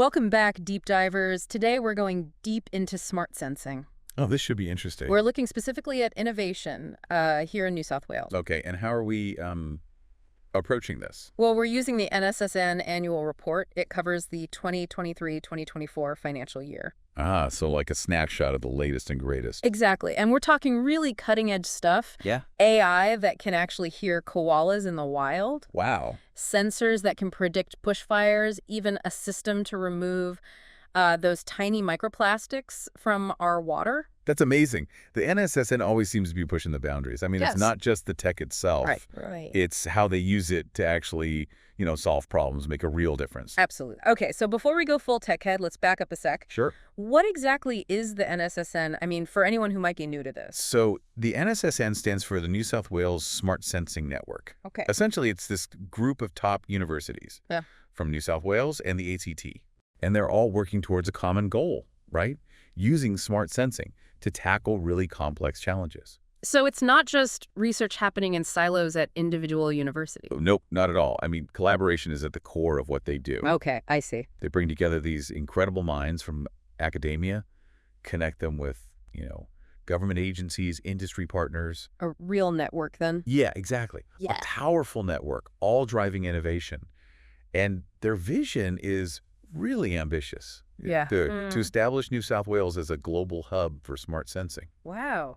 Welcome back, deep divers. Today we're going deep into smart sensing. Oh, this should be interesting. We're looking specifically at innovation here in New South Wales. Okay, and how are we approaching this? Well, we're using the NSSN annual report. It covers the 2023-2024 financial year. Ah, so like a snapshot of the latest and greatest. Exactly. And we're talking really cutting-edge stuff. Yeah. AI that can actually hear koalas in the wild. Wow. Sensors that can predict bushfires, even a system to remove those tiny microplastics from our water. That's amazing. The NSSN always seems to be pushing the boundaries. I mean, Yes. It's not just the tech itself. Right. It's how they use it to actually, solve problems, make a real difference. Absolutely. Okay, so before we go full tech head, let's back up a sec. Sure. What exactly is the NSSN? I mean, for anyone who might be new to this. So the NSSN stands for the New South Wales Smart Sensing Network. Okay. Essentially, it's this group of top universities from New South Wales and the ACT. And they're all working towards a common goal, right? Using smart sensing to tackle really complex challenges. So it's not just research happening in silos at individual universities. Nope, not at all. I mean, collaboration is at the core of what they do. Okay, I see. They bring together these incredible minds from academia, connect them with, government agencies, industry partners. A real network then? Yeah, exactly. Yeah. A powerful network, all driving innovation. And their vision is really ambitious. Yeah. To establish New South Wales as a global hub for smart sensing. Wow.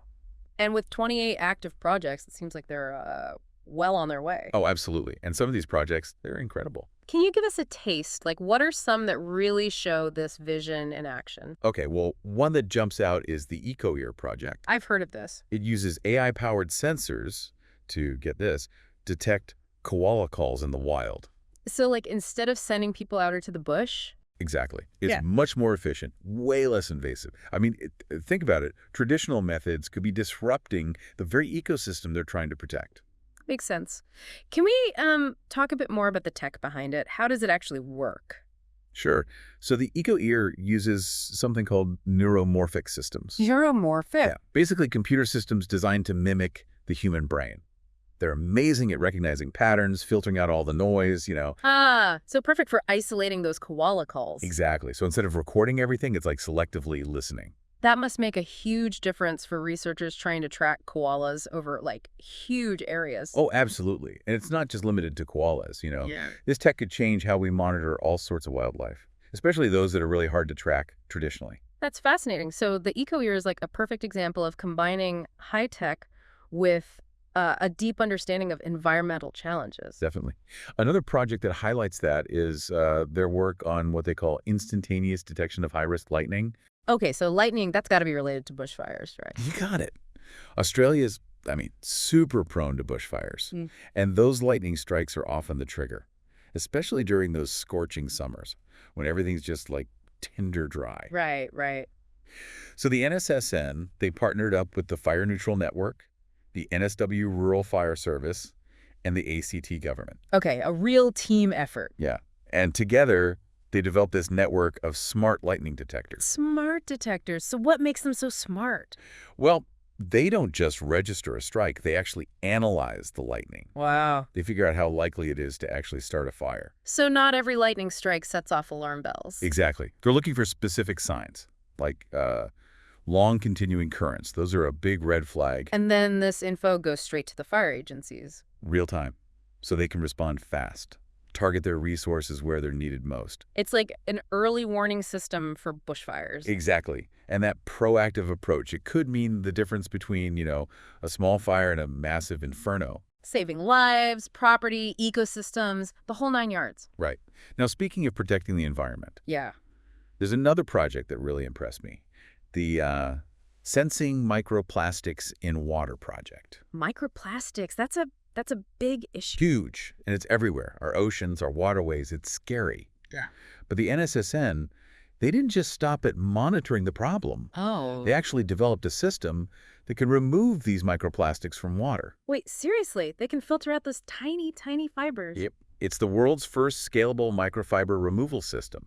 And with 28 active projects, it seems like they're well on their way. Oh, absolutely. And some of these projects, they're incredible. Can you give us a taste? Like, what are some that really show this vision in action? Okay, well, one that jumps out is the EcoEar project. I've heard of this. It uses AI-powered sensors to, get this, detect koala calls in the wild. So, like, instead of sending people out into the bush? Exactly. It's much more efficient, way less invasive. I mean, think about it. Traditional methods could be disrupting the very ecosystem they're trying to protect. Makes sense. Can we talk a bit more about the tech behind it? How does it actually work? Sure. So the EcoEar uses something called neuromorphic systems. Neuromorphic? Yeah. Basically, computer systems designed to mimic the human brain. They're amazing at recognizing patterns, filtering out all the noise, Ah, so perfect for isolating those koala calls. Exactly. So instead of recording everything, it's like selectively listening. That must make a huge difference for researchers trying to track koalas over, like, huge areas. Oh, absolutely. And it's not just limited to koalas, Yeah. This tech could change how we monitor all sorts of wildlife, especially those that are really hard to track traditionally. That's fascinating. So the EcoEar is like a perfect example of combining high tech with a deep understanding of environmental challenges. Definitely. Another project that highlights that is their work on what they call instantaneous detection of high-risk lightning. Okay, so lightning, that's got to be related to bushfires, right? You got it. Australia's, super prone to bushfires. Mm. And those lightning strikes are often the trigger, especially during those scorching summers when everything's just like tinder dry. Right. So the NSSN, they partnered up with the Fire Neutral Network, the NSW Rural Fire Service, and the ACT government. Okay, a real team effort. Yeah. And together, they developed this network of smart lightning detectors. Smart detectors. So what makes them so smart? Well, they don't just register a strike. They actually analyze the lightning. Wow. They figure out how likely it is to actually start a fire. So not every lightning strike sets off alarm bells. Exactly. They're looking for specific signs, like long continuing currents. Those are a big red flag. And then this info goes straight to the fire agencies. Real time. So they can respond fast. Target their resources where they're needed most. It's like an early warning system for bushfires. Exactly. And that proactive approach, it could mean the difference between, a small fire and a massive inferno. Saving lives, property, ecosystems, the whole 9 yards. Right. Now, speaking of protecting the environment, Yeah. there's another project that really impressed me. The Sensing Microplastics in Water project. Microplastics, that's a big issue. Huge. And it's everywhere. Our oceans, our waterways, it's scary. Yeah. But the NSSN, they didn't just stop at monitoring the problem. Oh. They actually developed a system that can remove these microplastics from water. Wait, seriously? They can filter out those tiny, tiny fibers? Yep. It's the world's first scalable microfiber removal system.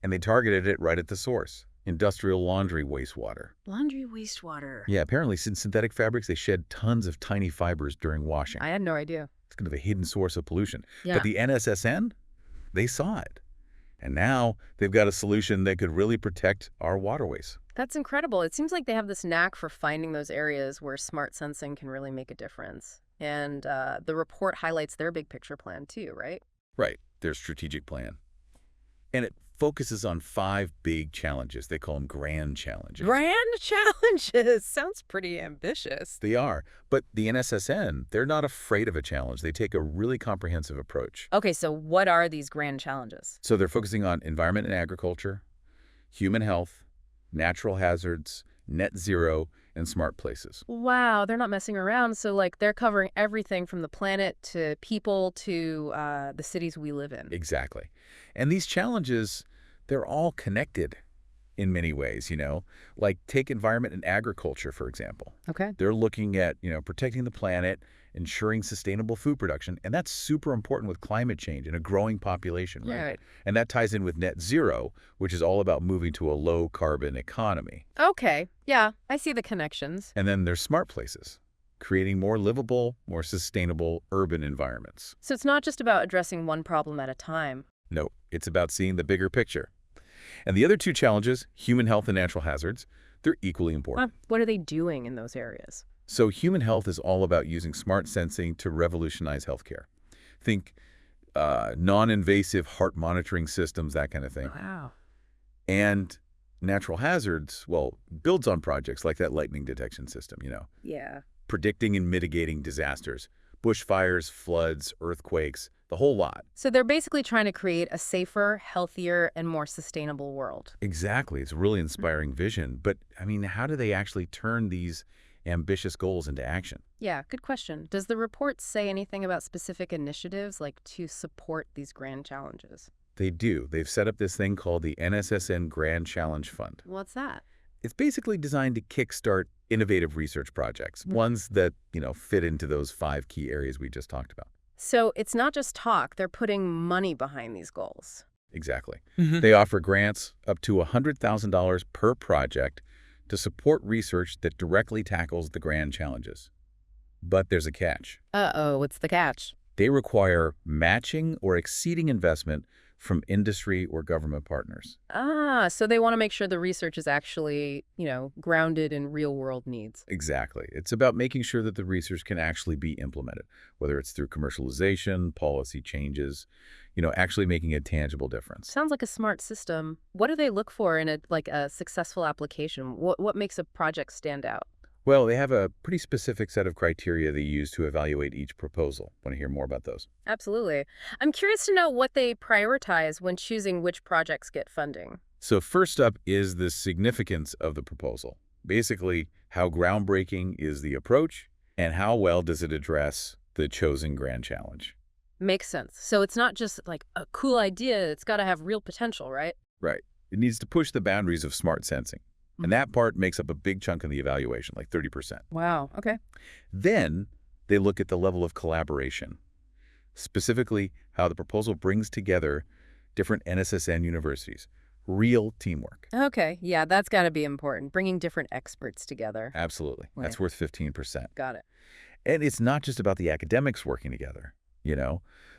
And they targeted it right at the source. Industrial laundry wastewater. Laundry wastewater. Yeah, apparently since synthetic fabrics, they shed tons of tiny fibers during washing. I had no idea. It's kind of a hidden source of pollution. Yeah. But the NSSN, they saw it. And now they've got a solution that could really protect our waterways. That's incredible. It seems like they have this knack for finding those areas where smart sensing can really make a difference. And the report highlights their big picture plan too, right? Right, their strategic plan. And it focuses on 5 big challenges. They call them grand challenges. Grand challenges. Sounds pretty ambitious. They are. But the NSSN, they're not afraid of a challenge. They take a really comprehensive approach. Okay, so what are these grand challenges? So they're focusing on environment and agriculture, human health, natural hazards, net zero, and smart places. Wow, they're not messing around. So, like, they're covering everything from the planet to people to the cities we live in. Exactly. And these challenges, they're all connected in many ways, like take environment and agriculture, for example. Okay. They're looking at, protecting the planet, ensuring sustainable food production, and that's super important with climate change and a growing population, right? Right. And that ties in with net zero, which is all about moving to a low-carbon economy. Okay. Yeah, I see the connections. And then there's smart places, creating more livable, more sustainable urban environments. So it's not just about addressing one problem at a time. No, it's about seeing the bigger picture. And the other 2 challenges, human health and natural hazards, they're equally important. What are they doing in those areas? So human health is all about using smart sensing to revolutionize healthcare. Think non-invasive heart monitoring systems, that kind of thing. Wow. And natural hazards, well, builds on projects like that lightning detection system, Yeah. predicting and mitigating disasters, bushfires, floods, earthquakes, the whole lot. So they're basically trying to create a safer, healthier, and more sustainable world. Exactly. It's a really inspiring vision. But, how do they actually turn these ambitious goals into action? Yeah, good question. Does the report say anything about specific initiatives like to support these grand challenges? They do. They've set up this thing called the NSSN Grand Challenge Fund. What's that? It's basically designed to kickstart innovative research projects, ones that, fit into those 5 key areas we just talked about. So it's not just talk, they're putting money behind these goals. Exactly. They offer grants up to $100,000 per project to support research that directly tackles the grand challenges. But there's a catch. Uh-oh, what's the catch? They require matching or exceeding investment from industry or government partners. So they want to make sure the research is actually, grounded in real-world needs. Exactly. It's about making sure that the research can actually be implemented, whether it's through commercialization, policy changes, actually making a tangible difference. Sounds like a smart system. What do they look for in a successful application? What makes a project stand out? Well, they have a pretty specific set of criteria they use to evaluate each proposal. Want to hear more about those? Absolutely. I'm curious to know what they prioritize when choosing which projects get funding. So first up is the significance of the proposal. Basically, how groundbreaking is the approach and how well does it address the chosen grand challenge? Makes sense. So it's not just like a cool idea, it's got to have real potential, right? Right. It needs to push the boundaries of smart sensing. And that part makes up a big chunk of the evaluation, like 30%. Wow, okay. Then they look at the level of collaboration, specifically how the proposal brings together different NSSN universities, real teamwork. Okay, yeah, that's got to be important, bringing different experts together. Absolutely. Right. That's worth 15%. Got it. And it's not just about the academics working together,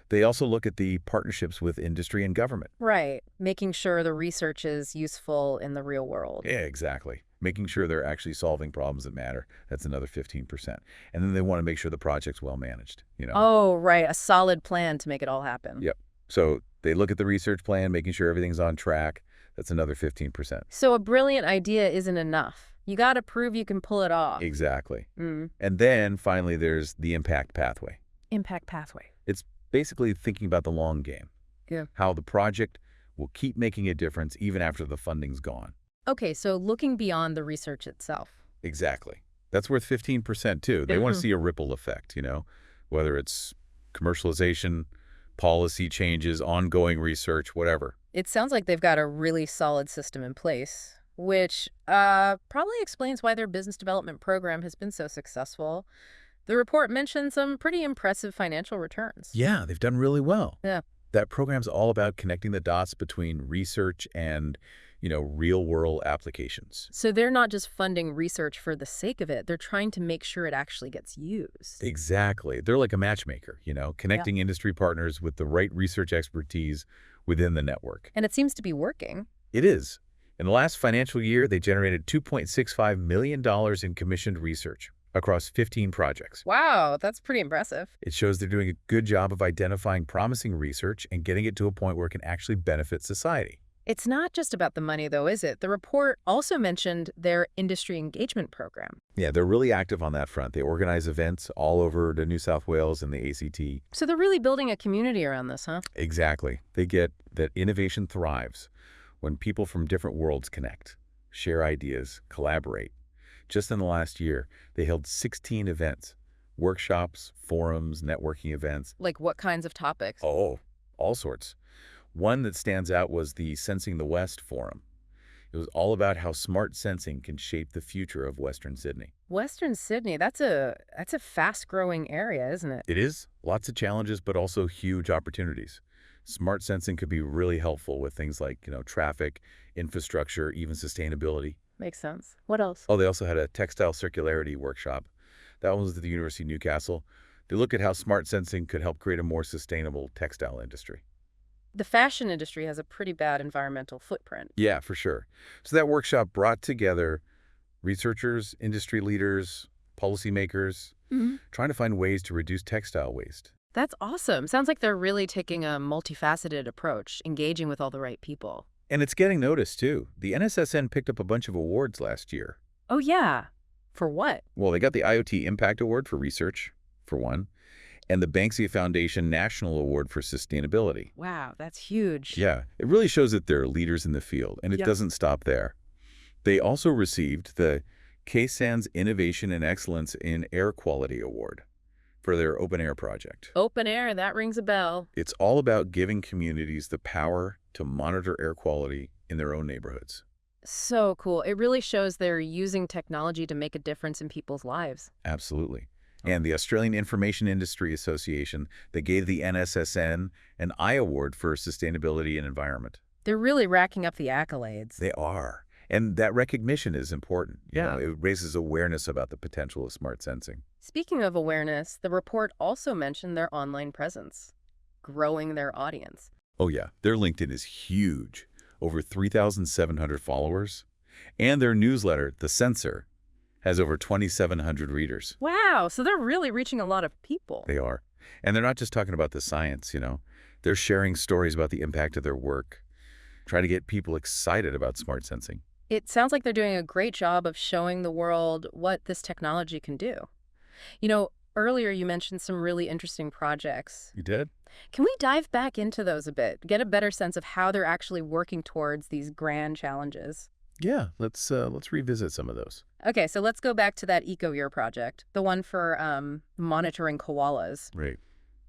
They also look at the partnerships with industry and government. Right, making sure the research is useful in the real world. Yeah, exactly. Making sure they're actually solving problems that matter. That's another 15%. And then they want to make sure the project's well managed, Oh, right, a solid plan to make it all happen. Yep. So they look at the research plan, making sure everything's on track. That's another 15%. So a brilliant idea isn't enough. You got to prove you can pull it off. Exactly. And then finally, there's the impact pathway. Impact pathway. It's basically thinking about the long game. Yeah. How the project will keep making a difference even after the funding's gone. Okay, so looking beyond the research itself. Exactly. That's worth 15% too. They want to see a ripple effect, whether it's commercialization, policy changes, ongoing research, whatever. It sounds like they've got a really solid system in place, which probably explains why their business development program has been so successful. The report mentioned some pretty impressive financial returns. Yeah, they've done really well. Yeah. That program's all about connecting the dots between research and, real-world applications. So they're not just funding research for the sake of it. They're trying to make sure it actually gets used. Exactly. They're like a matchmaker, connecting industry partners with the right research expertise within the network. And it seems to be working. It is. In the last financial year, they generated $2.65 million in commissioned research across 15 projects. Wow, that's pretty impressive. It shows they're doing a good job of identifying promising research and getting it to a point where it can actually benefit society. It's not just about the money, though, is it? The report also mentioned their industry engagement program. Yeah, they're really active on that front. They organize events all over the New South Wales and the ACT. So they're really building a community around this, huh? Exactly. They get that innovation thrives when people from different worlds connect, share ideas, collaborate. Just in the last year, they held 16 events, workshops, forums, networking events. Like what kinds of topics? Oh, all sorts. One that stands out was the Sensing the West Forum. It was all about how smart sensing can shape the future of Western Sydney. Western Sydney, that's a fast-growing area, isn't it? It is. Lots of challenges, but also huge opportunities. Smart sensing could be really helpful with things like, traffic, infrastructure, even sustainability. Makes sense. What else? Oh, they also had a textile circularity workshop. That one was at the University of Newcastle. They looked at how smart sensing could help create a more sustainable textile industry. The fashion industry has a pretty bad environmental footprint. Yeah, for sure. So that workshop brought together researchers, industry leaders, policymakers, trying to find ways to reduce textile waste. That's awesome. Sounds like they're really taking a multifaceted approach, engaging with all the right people. And it's getting noticed, too. The NSSN picked up a bunch of awards last year. Oh, yeah. For what? Well, they got the IoT Impact Award for research, for one, and the Banksia Foundation National Award for Sustainability. Wow, that's huge. Yeah, it really shows that they're leaders in the field, and it doesn't stop there. They also received the KSAN's Innovation and Excellence in Air Quality Award for their open air project. Open air, that rings a bell. It's all about giving communities the power to monitor air quality in their own neighborhoods. So cool. It really shows they're using technology to make a difference in people's lives. Absolutely. And the Australian Information Industry Association, they gave the NSSN an I Award for Sustainability and Environment. They're really racking up the accolades. They are. And that recognition is important. Yeah. It raises awareness about the potential of smart sensing. Speaking of awareness, the report also mentioned their online presence, growing their audience. Oh, yeah. Their LinkedIn is huge. Over 3,700 followers. And their newsletter, The Sensor, has over 2,700 readers. Wow, so they're really reaching a lot of people. They are. And they're not just talking about the science, They're sharing stories about the impact of their work, trying to get people excited about smart sensing. It sounds like they're doing a great job of showing the world what this technology can do. Earlier you mentioned some really interesting projects. You did? Can we dive back into those a bit, get a better sense of how they're actually working towards these grand challenges? Yeah, let's revisit some of those. Okay, so let's go back to that Eco-Ear project, the one for monitoring koalas. Right.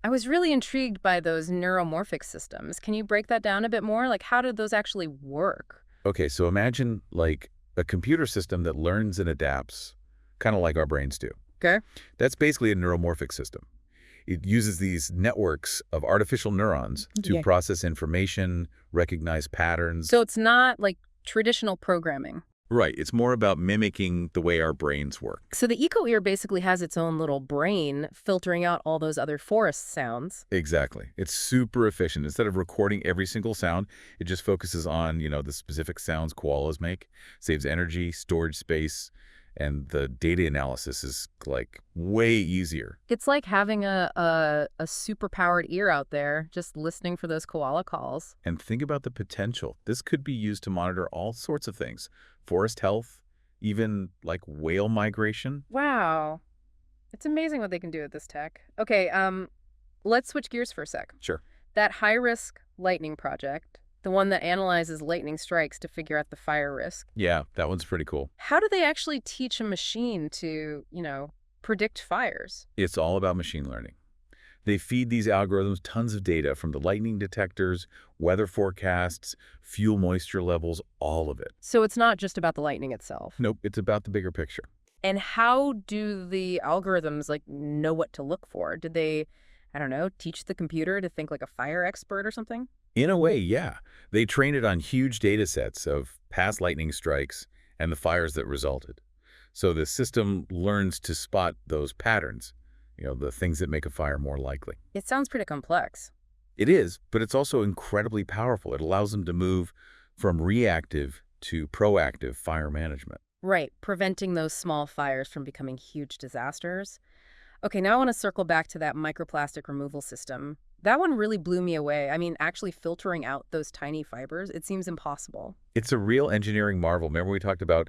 I was really intrigued by those neuromorphic systems. Can you break that down a bit more? Like, how did those actually work? Okay, so imagine like a computer system that learns and adapts, kind of like our brains do. Okay. That's basically a neuromorphic system. It uses these networks of artificial neurons to process information, recognize patterns. So it's not like traditional programming. Right. It's more about mimicking the way our brains work. So the Eco-Ear basically has its own little brain filtering out all those other forest sounds. Exactly. It's super efficient. Instead of recording every single sound, it just focuses on, the specific sounds koalas make, saves energy, storage space, and the data analysis is like way easier. It's like having a super-powered ear out there just listening for those koala calls. And think about the potential. This could be used to monitor all sorts of things. Forest health, even like whale migration. Wow. It's amazing what they can do with this tech. Okay, let's switch gears for a sec. Sure. That high-risk lightning project, the one that analyzes lightning strikes to figure out the fire risk. Yeah, that one's pretty cool. How do they actually teach a machine to, predict fires? It's all about machine learning. They feed these algorithms tons of data from the lightning detectors, weather forecasts, fuel moisture levels, all of it. So it's not just about the lightning itself. Nope, it's about the bigger picture. And how do the algorithms, know what to look for? Did they, I don't know, teach the computer to think like a fire expert or something? In a way, yeah. They train it on huge data sets of past lightning strikes and the fires that resulted. So the system learns to spot those patterns, the things that make a fire more likely. It sounds pretty complex. It is, but it's also incredibly powerful. It allows them to move from reactive to proactive fire management. Right, preventing those small fires from becoming huge disasters. Okay, now I want to circle back to that microplastic removal system. That one really blew me away. I mean, actually filtering out those tiny fibers, it seems impossible. It's a real engineering marvel. Remember we talked about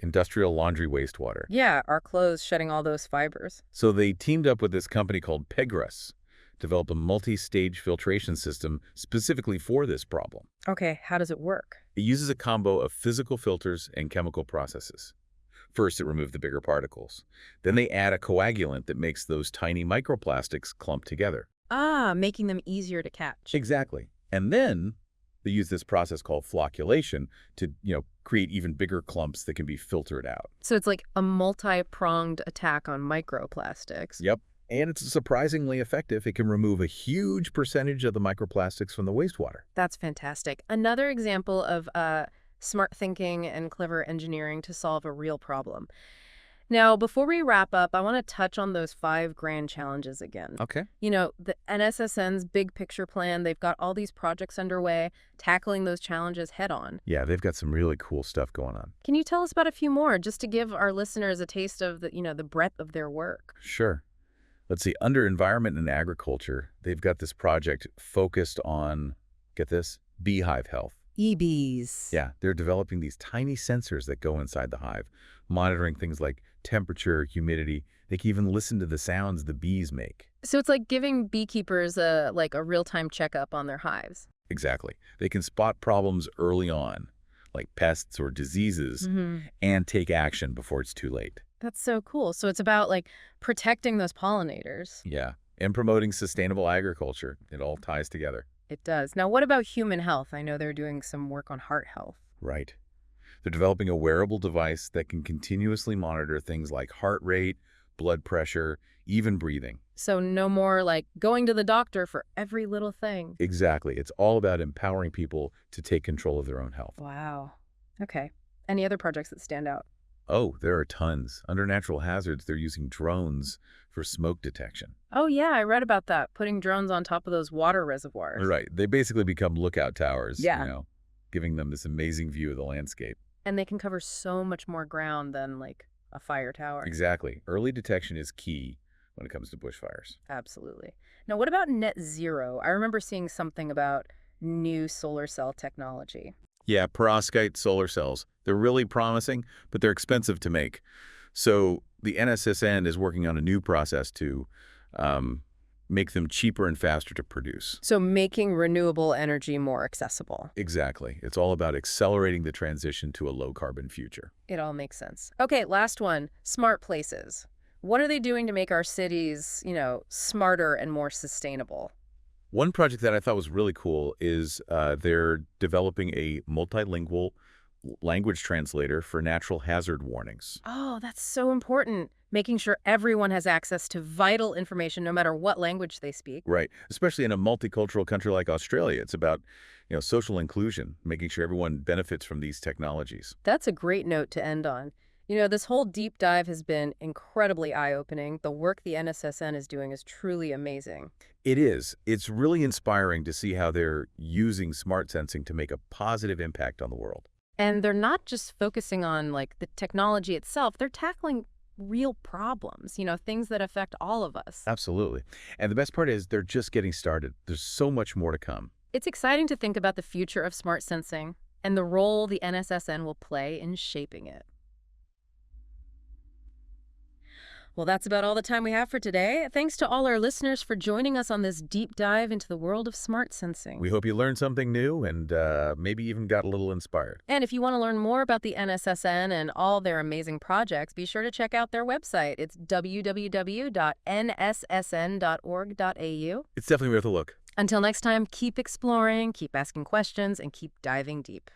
industrial laundry wastewater? Yeah, our clothes shedding all those fibers. So they teamed up with this company called Pegras, developed a multi-stage filtration system specifically for this problem. Okay, how does it work? It uses a combo of physical filters and chemical processes. First, it removed the bigger particles. Then they add a coagulant that makes those tiny microplastics clump together. Ah, making them easier to catch. Exactly. And then they use this process called flocculation to, create even bigger clumps that can be filtered out. So it's like a multi-pronged attack on microplastics. Yep. And it's surprisingly effective. It can remove a huge percentage of the microplastics from the wastewater. That's fantastic. Another example of smart thinking and clever engineering to solve a real problem. Now, before we wrap up, I want to touch on those 5 grand challenges again. Okay. The NSSN's big picture plan, they've got all these projects underway, tackling those challenges head on. Yeah, they've got some really cool stuff going on. Can you tell us about a few more, just to give our listeners a taste of the breadth of their work? Sure. Let's see, under environment and agriculture, they've got this project focused on, get this, beehive health. EBs. Yeah, they're developing these tiny sensors that go inside the hive, monitoring things like temperature, humidity. They can even listen to the sounds the bees make. So it's like giving beekeepers a real-time checkup on their hives. Exactly. They can spot problems early on, like pests or diseases, and take action before it's too late. That's so cool. So it's about protecting those pollinators. Yeah, and promoting sustainable agriculture. It all ties together. It does. Now, what about human health? I know they're doing some work on heart health. Right. They're developing a wearable device that can continuously monitor things like heart rate, blood pressure, even breathing. So no more going to the doctor for every little thing. Exactly. It's all about empowering people to take control of their own health. Wow. Okay. Any other projects that stand out? Oh, there are tons. Under natural hazards, they're using drones for smoke detection. Oh, yeah, I read about that. Putting drones on top of those water reservoirs. Right. They basically become lookout towers, Yeah. Giving them this amazing view of the landscape. And they can cover so much more ground than a fire tower. Exactly. Early detection is key when it comes to bushfires. Absolutely. Now, what about net zero? I remember seeing something about new solar cell technology. Yeah, perovskite solar cells. They're really promising, but they're expensive to make. So the NSSN is working on a new process to make them cheaper and faster to produce. So making renewable energy more accessible. Exactly. It's all about accelerating the transition to a low-carbon future. It all makes sense. Okay, last one. Smart places. What are they doing to make our cities, smarter and more sustainable? One project that I thought was really cool is they're developing a multilingual language translator for natural hazard warnings. Oh, that's so important. Making sure everyone has access to vital information no matter what language they speak. Right. Especially in a multicultural country like Australia. It's about, social inclusion, making sure everyone benefits from these technologies. That's a great note to end on. This whole deep dive has been incredibly eye-opening. The work the NSSN is doing is truly amazing. It is. It's really inspiring to see how they're using smart sensing to make a positive impact on the world. And they're not just focusing on the technology itself. They're tackling real problems, things that affect all of us. Absolutely. And the best part is they're just getting started. There's so much more to come. It's exciting to think about the future of smart sensing and the role the NSSN will play in shaping it. Well, that's about all the time we have for today. Thanks to all our listeners for joining us on this deep dive into the world of smart sensing. We hope you learned something new and maybe even got a little inspired. And if you want to learn more about the NSSN and all their amazing projects, be sure to check out their website. It's www.nssn.org.au. It's definitely worth a look. Until next time, keep exploring, keep asking questions, and keep diving deep.